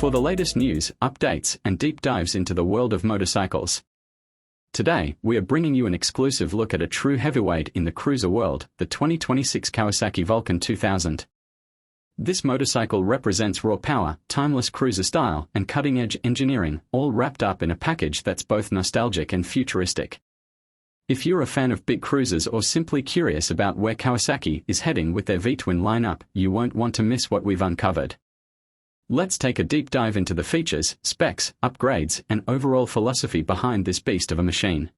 for the latest news, updates, and deep dives into the world of motorcycles. Today, we are bringing you an exclusive look at a true heavyweight in the cruiser world, the 2026 Kawasaki Vulcan 2000. This motorcycle represents raw power, timeless cruiser style, and cutting-edge engineering, all wrapped up in a package that's both nostalgic and futuristic. If you're a fan of big cruisers or simply curious about where Kawasaki is heading with their V-twin lineup, you won't want to miss what we've uncovered. Let's take a deep dive into the features, specs, upgrades, and overall philosophy behind this beast of a machine.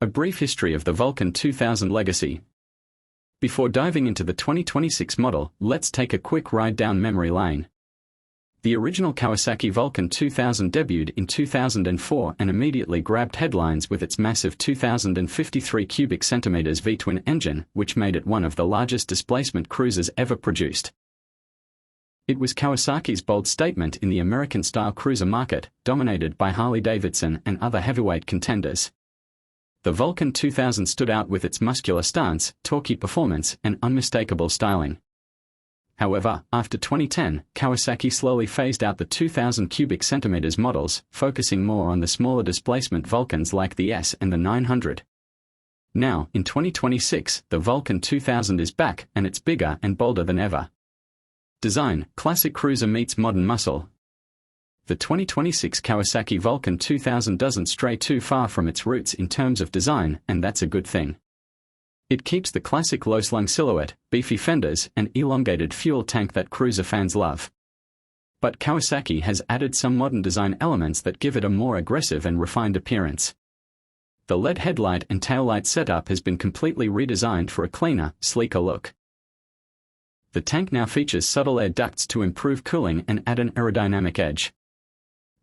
A brief history of the Vulcan 2000 legacy. Before diving into the 2026 model, let's take a quick ride down memory lane. The original Kawasaki Vulcan 2000 debuted in 2004 and immediately grabbed headlines with its massive 2,053 cubic centimeters V-twin engine, which made it one of the largest displacement cruisers ever produced. It was Kawasaki's bold statement in the American-style cruiser market, dominated by Harley-Davidson and other heavyweight contenders. The Vulcan 2000 stood out with its muscular stance, torquey performance, and unmistakable styling. However, after 2010, Kawasaki slowly phased out the 2,000 cubic centimeters models, focusing more on the smaller displacement Vulcans like the S and the 900. Now, in 2026, the Vulcan 2000 is back, and it's bigger and bolder than ever. Design: classic cruiser meets modern muscle. The 2026 Kawasaki Vulcan 2000 doesn't stray too far from its roots in terms of design, and that's a good thing. It keeps the classic low-slung silhouette, beefy fenders, and elongated fuel tank that cruiser fans love. But Kawasaki has added some modern design elements that give it a more aggressive and refined appearance. The LED headlight and taillight setup has been completely redesigned for a cleaner, sleeker look. The tank now features subtle air ducts to improve cooling and add an aerodynamic edge.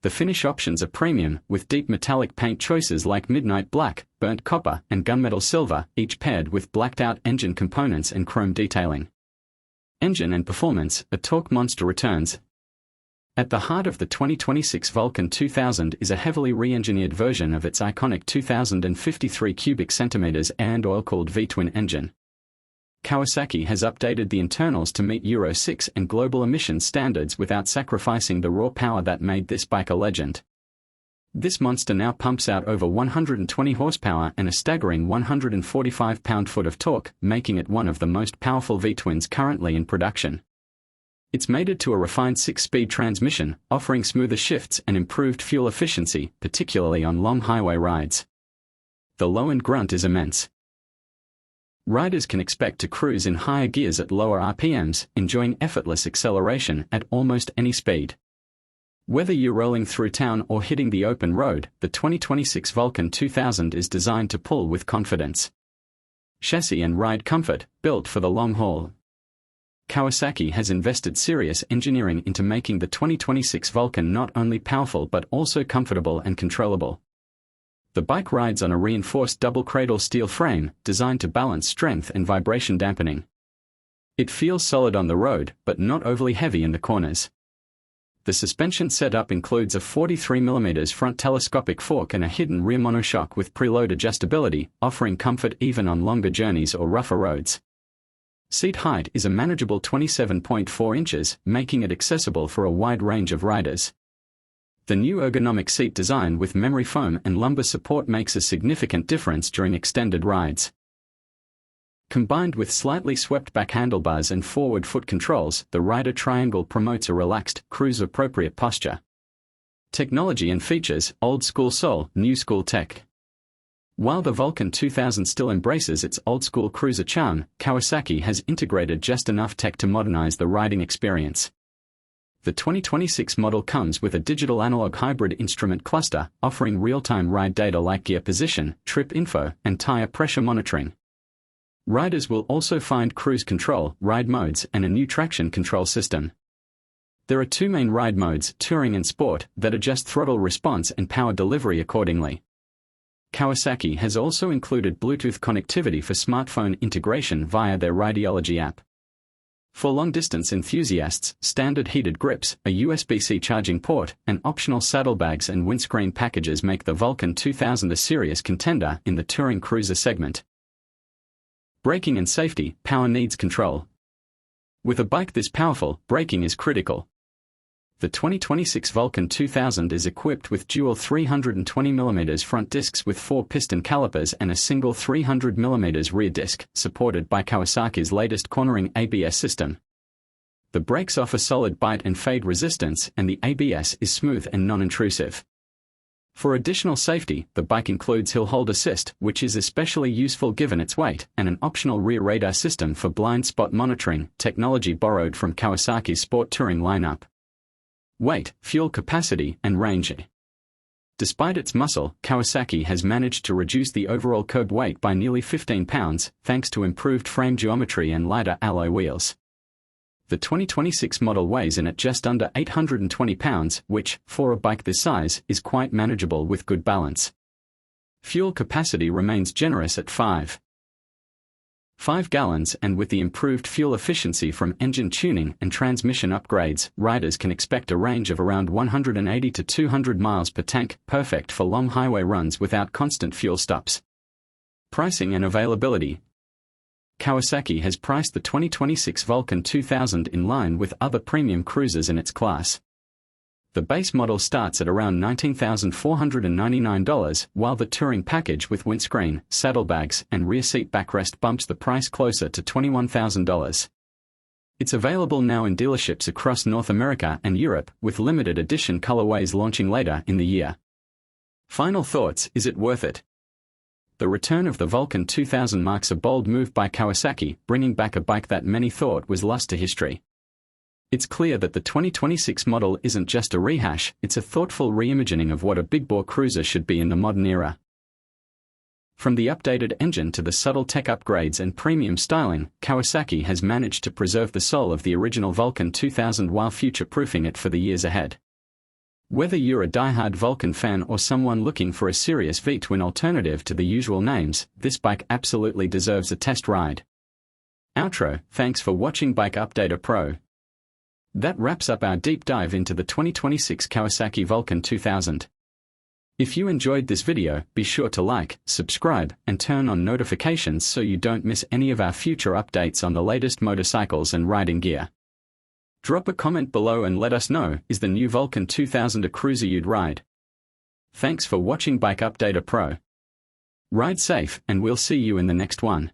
The finish options are premium, with deep metallic paint choices like midnight black, burnt copper, and gunmetal silver, each paired with blacked-out engine components and chrome detailing. Engine and performance: a torque monster returns. At the heart of the 2026 Vulcan 2000 is a heavily re-engineered version of its iconic 2,053 cubic centimeters air and oil-cooled V-twin engine. Kawasaki has updated the internals to meet Euro 6 and global emissions standards without sacrificing the raw power that made this bike a legend. This monster now pumps out over 120 horsepower and a staggering 145 pound-foot of torque, making it one of the most powerful V-twins currently in production. It's mated to a refined 6-speed transmission, offering smoother shifts and improved fuel efficiency, particularly on long highway rides. The low-end grunt is immense. Riders can expect to cruise in higher gears at lower RPMs, enjoying effortless acceleration at almost any speed. Whether you're rolling through town or hitting the open road, the 2026 Vulcan 2000 is designed to pull with confidence. Chassis and ride comfort: built for the long haul. Kawasaki has invested serious engineering into making the 2026 Vulcan not only powerful but also comfortable and controllable. The bike rides on a reinforced double-cradle steel frame, designed to balance strength and vibration dampening. It feels solid on the road, but not overly heavy in the corners. The suspension setup includes a 43mm front telescopic fork and a hidden rear monoshock with preload adjustability, offering comfort even on longer journeys or rougher roads. Seat height is a manageable 27.4 inches, making it accessible for a wide range of riders. The new ergonomic seat design with memory foam and lumbar support makes a significant difference during extended rides. Combined with slightly swept-back handlebars and forward foot controls, the rider triangle promotes a relaxed, cruise-appropriate posture. Technology and features: old-school soul, new-school tech. While the Vulcan 2000 still embraces its old-school cruiser charm, Kawasaki has integrated just enough tech to modernize the riding experience. The 2026 model comes with a digital analog hybrid instrument cluster, offering real-time ride data like gear position, trip info, and tire pressure monitoring. Riders will also find cruise control, ride modes, and a new traction control system. There are two main ride modes, touring and sport, that adjust throttle response and power delivery accordingly. Kawasaki has also included Bluetooth connectivity for smartphone integration via their Rideology app. For long-distance enthusiasts, standard heated grips, a USB-C charging port, and optional saddlebags and windscreen packages make the Vulcan 2000 a serious contender in the touring cruiser segment. Braking and safety: power needs control. With a bike this powerful, braking is critical. The 2026 Vulcan 2000 is equipped with dual 320mm front discs with 4 piston calipers and a single 300mm rear disc, supported by Kawasaki's latest cornering ABS system. The brakes offer solid bite and fade resistance, and the ABS is smooth and non-intrusive. For additional safety, the bike includes hill hold assist, which is especially useful given its weight, and an optional rear radar system for blind spot monitoring, technology borrowed from Kawasaki's sport touring lineup. Weight, fuel capacity, and range. Despite its muscle, Kawasaki has managed to reduce the overall curb weight by nearly 15 pounds, thanks to improved frame geometry and lighter alloy wheels. The 2026 model weighs in at just under 820 pounds, which, for a bike this size, is quite manageable with good balance. Fuel capacity remains generous at 5 gallons, and with the improved fuel efficiency from engine tuning and transmission upgrades, riders can expect a range of around 180 to 200 miles per tank, perfect for long highway runs without constant fuel stops. Pricing and availability. Kawasaki has priced the 2026 Vulcan 2000 in line with other premium cruisers in its class. The base model starts at around $19,499, while the touring package with windscreen, saddlebags, and rear seat backrest bumps the price closer to $21,000. It's available now in dealerships across North America and Europe, with limited edition colorways launching later in the year. Final thoughts: is it worth it? The return of the Vulcan 2000 marks a bold move by Kawasaki, bringing back a bike that many thought was lost to history. It's clear that the 2026 model isn't just a rehash, it's a thoughtful reimagining of what a big-bore cruiser should be in the modern era. From the updated engine to the subtle tech upgrades and premium styling, Kawasaki has managed to preserve the soul of the original Vulcan 2000 while future-proofing it for the years ahead. Whether you're a die-hard Vulcan fan or someone looking for a serious V-twin alternative to the usual names, this bike absolutely deserves a test ride. Outro: thanks for watching Bike Updater Pro. That wraps up our deep dive into the 2026 Kawasaki Vulcan 2000. If you enjoyed this video, be sure to like, subscribe, and turn on notifications so you don't miss any of our future updates on the latest motorcycles and riding gear. Drop a comment below and let us know, is the new Vulcan 2000 a cruiser you'd ride? Thanks for watching Bike Updater Pro. Ride safe, and we'll see you in the next one.